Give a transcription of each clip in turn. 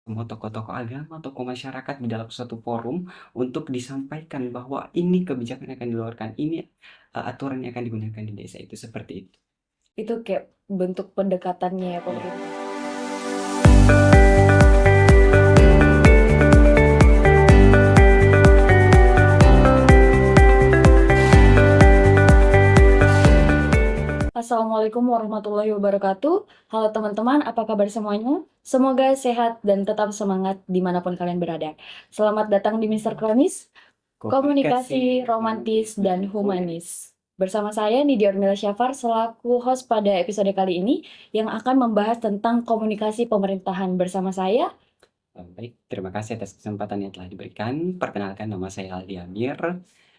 Semua tokoh-tokoh agama, tokoh masyarakat di dalam suatu forum untuk disampaikan bahwa ini kebijakan yang akan dikeluarkan, ini aturan yang akan digunakan di desa itu seperti itu. Itu kayak bentuk pendekatannya ya Iya. pemerintah. Assalamualaikum warahmatullahi wabarakatuh. Halo teman-teman, apa kabar semuanya? Semoga sehat dan tetap semangat dimanapun kalian berada. Selamat datang di Mister Kronis, Komunikasi Komunikasi Romantis dan Humanis. Bersama saya Nidia Urmila Syafar selaku host pada episode kali ini yang akan membahas tentang komunikasi pemerintahan. Bersama saya, Baik, terima kasih atas kesempatan yang telah diberikan. Perkenalkan, nama saya Aldi Amir.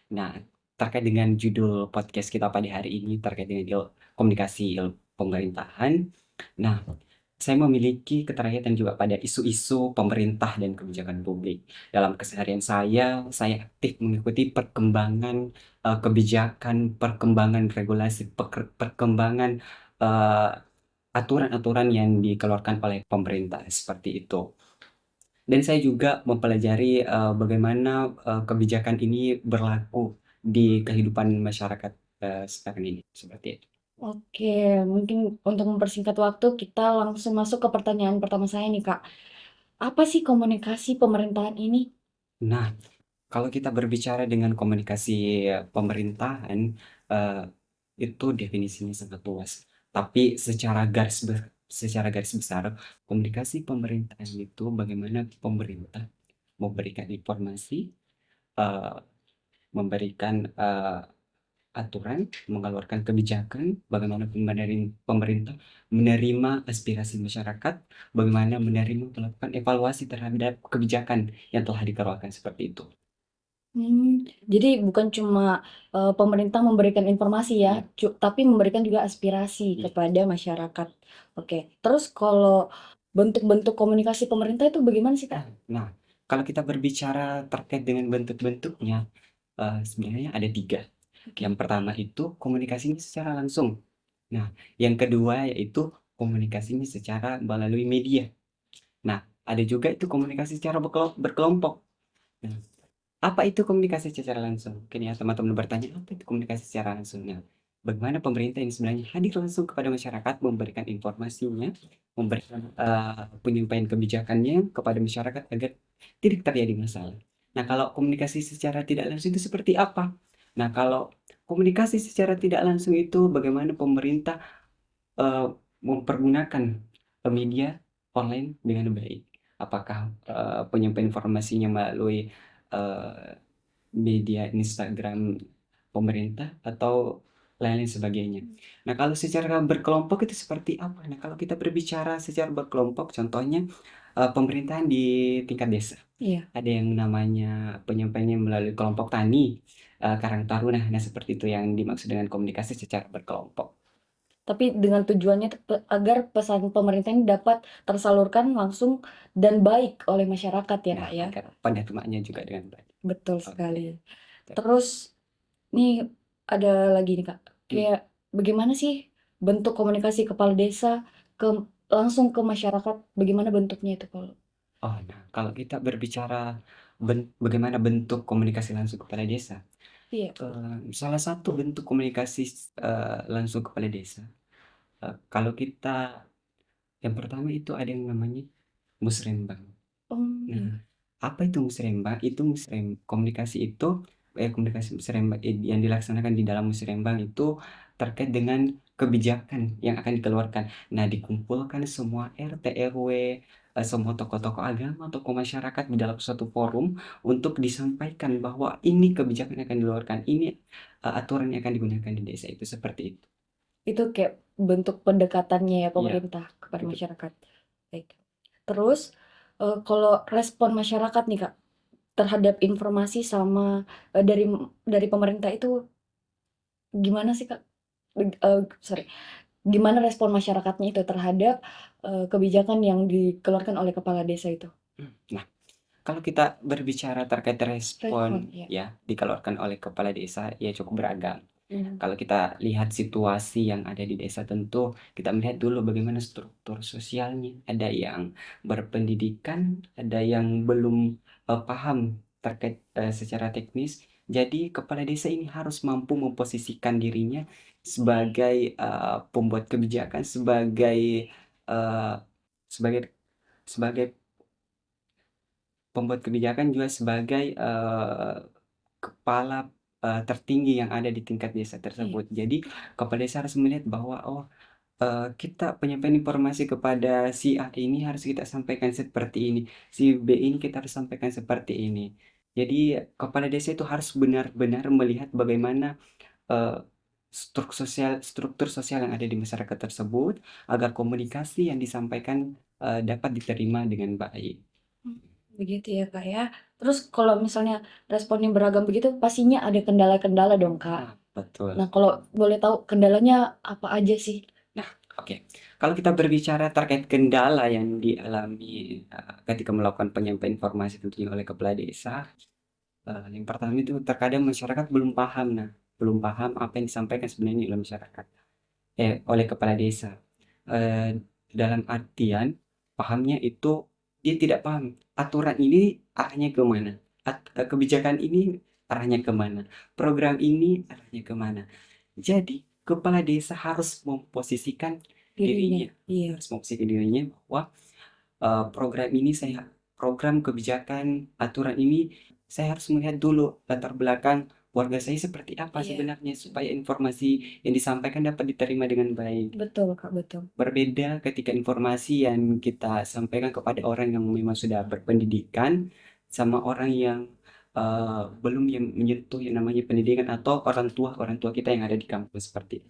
Nah, terkait dengan judul podcast kita pada hari ini terkait dengan komunikasi pemerintahan. Nah, saya memiliki keterkaitan juga pada isu-isu pemerintah dan kebijakan publik. Dalam keseharian saya aktif mengikuti perkembangan kebijakan, perkembangan regulasi, perkembangan eh, aturan-aturan yang dikeluarkan oleh pemerintah seperti itu. Dan saya juga mempelajari bagaimana kebijakan ini berlaku di kehidupan masyarakat sekarang ini seperti itu. oke, mungkin untuk mempersingkat waktu kita langsung masuk ke pertanyaan pertama saya nih Kak. Apa sih komunikasi pemerintahan ini? Nah, kalau kita berbicara dengan komunikasi pemerintahan, eh, itu definisinya sangat luas. Tapi secara garis besar, komunikasi pemerintahan itu bagaimana pemerintah memberikan informasi, eh, memberikan aturan, mengeluarkan kebijakan, bagaimana pemerintah menerima aspirasi masyarakat, bagaimana melakukan evaluasi terhadap kebijakan yang telah dikeluarkan seperti itu. Jadi bukan cuma, pemerintah memberikan informasi ya, Iya, tapi memberikan juga aspirasi iya. kepada masyarakat. Oke, terus kalau bentuk-bentuk komunikasi pemerintah itu bagaimana sih, Kak? Nah, kalau kita berbicara terkait dengan bentuk-bentuknya, sebenarnya ada 3. Oke. Yang pertama itu komunikasinya secara langsung. Nah, yang kedua yaitu komunikasinya secara melalui media. Nah, ada juga itu komunikasi secara berkelompok. Nah, apa itu komunikasi secara langsung? Mungkin ya teman-teman bertanya, apa itu komunikasi secara langsung? Nah, bagaimana pemerintah ini sebenarnya hadir langsung kepada masyarakat, memberikan informasinya, memberikan penyampaian kebijakannya kepada masyarakat agar tidak terjadi masalah. Nah, kalau komunikasi secara tidak langsung itu seperti apa? Nah, kalau komunikasi secara tidak langsung itu bagaimana pemerintah eh, mempergunakan media online dengan baik. Apakah penyampaian informasinya melalui eh, media Instagram pemerintah atau lain-lain sebagainya. Nah, kalau secara berkelompok itu seperti apa? Nah, kalau kita berbicara secara berkelompok, contohnya pemerintahan di tingkat desa. Iya, Ada yang namanya penyampaiannya melalui kelompok tani, Karang Taruna. Nah, seperti itu yang dimaksud dengan komunikasi secara berkelompok. tapi dengan tujuannya agar pesan pemerintah ini dapat tersalurkan langsung dan baik oleh masyarakat ya, Nah, Kak, ya? agar penerjemahnya juga dengan baik. Betul Oke. sekali. Terus nih ada lagi nih, Kak, Hmm. kayak bagaimana sih bentuk komunikasi kepala desa ke langsung ke masyarakat, bagaimana bentuknya itu kalau Oh, nah, kalau kita berbicara bagaimana bentuk komunikasi langsung kepala desa, iya, salah satu bentuk komunikasi langsung kepala desa, kalau kita yang pertama itu ada yang namanya musrembang. Nah, iya, apa itu musrembang? Komunikasi itu komunikasi musrembang yang dilaksanakan di dalam musrembang itu terkait dengan kebijakan yang akan dikeluarkan. Nah, dikumpulkan semua RT RW, semua tokoh-tokoh agama, tokoh masyarakat di dalam suatu forum untuk disampaikan bahwa ini kebijakan yang akan dikeluarkan, ini aturan yang akan digunakan di desa itu seperti itu. itu kayak bentuk pendekatannya ya Iya, pemerintah kepada itu. masyarakat. Baik. Terus, kalau respon masyarakat nih, Kak, terhadap informasi sama, dari pemerintah itu gimana sih, Kak? Sorry, gimana respon masyarakatnya itu terhadap, kebijakan yang dikeluarkan oleh kepala desa itu? Nah, kalau kita berbicara terkait respon Respon, ya. ya dikeluarkan oleh kepala desa, ya cukup beragam. Kalau kita lihat situasi yang ada di desa, tentu kita melihat dulu bagaimana struktur sosialnya. Ada yang berpendidikan, ada yang belum paham terkait secara teknis. Jadi kepala desa ini harus mampu memposisikan dirinya sebagai pembuat kebijakan, eh, sebagai sebagai pembuat kebijakan, juga sebagai kepala tertinggi yang ada di tingkat desa Iya. tersebut. Jadi kepala desa harus melihat bahwa kita penyampaian informasi kepada si A ini harus kita sampaikan seperti ini, si B ini kita harus sampaikan seperti ini. Jadi kepala desa itu harus benar-benar melihat bagaimana eh, struktur sosial yang ada di masyarakat tersebut agar komunikasi yang disampaikan dapat diterima dengan baik. Begitu ya, Kak, ya. Terus kalau misalnya responnya beragam begitu, pastinya ada kendala-kendala dong, Kak. Nah, betul. Nah, kalau boleh tahu kendalanya apa aja sih? Nah, oke. Kalau kita berbicara terkait kendala yang dialami ketika melakukan penyampaian informasi tentunya oleh kepala desa, yang pertama itu terkadang masyarakat belum paham. Nah, belum paham apa yang disampaikan sebenarnya oleh masyarakat, oleh kepala desa. Eh, Dalam artian pahamnya itu dia tidak paham aturan ini arahnya ke mana, kebijakan ini arahnya ke mana, program ini arahnya ke mana. Jadi kepala desa harus memposisikan dirinya, Iya. harus memposisikan dirinya bahwa program ini program kebijakan aturan ini saya harus melihat dulu latar belakang warga saya seperti apa Iya. sebenarnya supaya informasi yang disampaikan dapat diterima dengan baik. Betul, Kak, betul. Berbeda ketika informasi yang kita sampaikan kepada orang yang memang sudah berpendidikan sama orang yang belum yang menyentuh yang namanya pendidikan, atau orang tua kita yang ada di kampus seperti itu.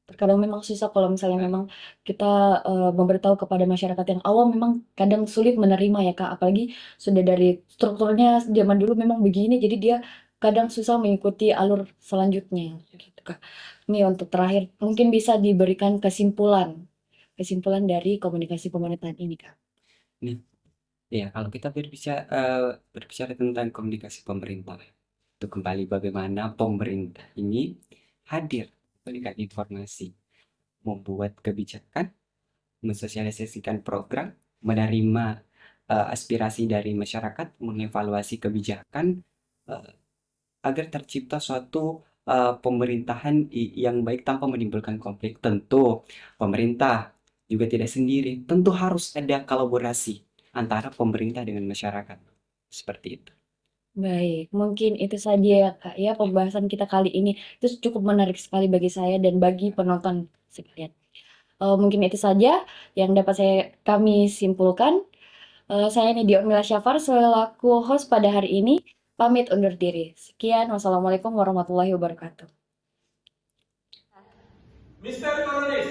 Terkadang memang susah kalau misalnya memang kita memberitahu kepada masyarakat yang awam, memang kadang sulit menerima ya, Kak. Apalagi sudah dari strukturnya zaman dulu memang begini, jadi dia kadang susah mengikuti alur selanjutnya, gitu, Kak. Ini untuk terakhir, mungkin bisa diberikan kesimpulan dari komunikasi pemerintahan ini, Kak. Nih, ya kalau kita berbicara tentang komunikasi pemerintah, itu kembali bagaimana pemerintah ini hadir memberikan informasi, membuat kebijakan, mensosialisasikan program, menerima aspirasi dari masyarakat, mengevaluasi kebijakan eh, agar tercipta suatu pemerintahan yang baik tanpa menimbulkan konflik. Tentu pemerintah juga tidak sendiri, tentu harus ada kolaborasi antara pemerintah dengan masyarakat. Seperti itu. Baik, mungkin itu saja ya, Kak, ya, pembahasan kita kali ini. Itu cukup menarik sekali bagi saya dan bagi penonton sekalian. Mungkin itu saja yang dapat kami simpulkan. Saya Nidia Mila Syafar selaku host pada hari ini, pamit undur diri. Sekian, wassalamualaikum warahmatullahi wabarakatuh. Mr. Coronis,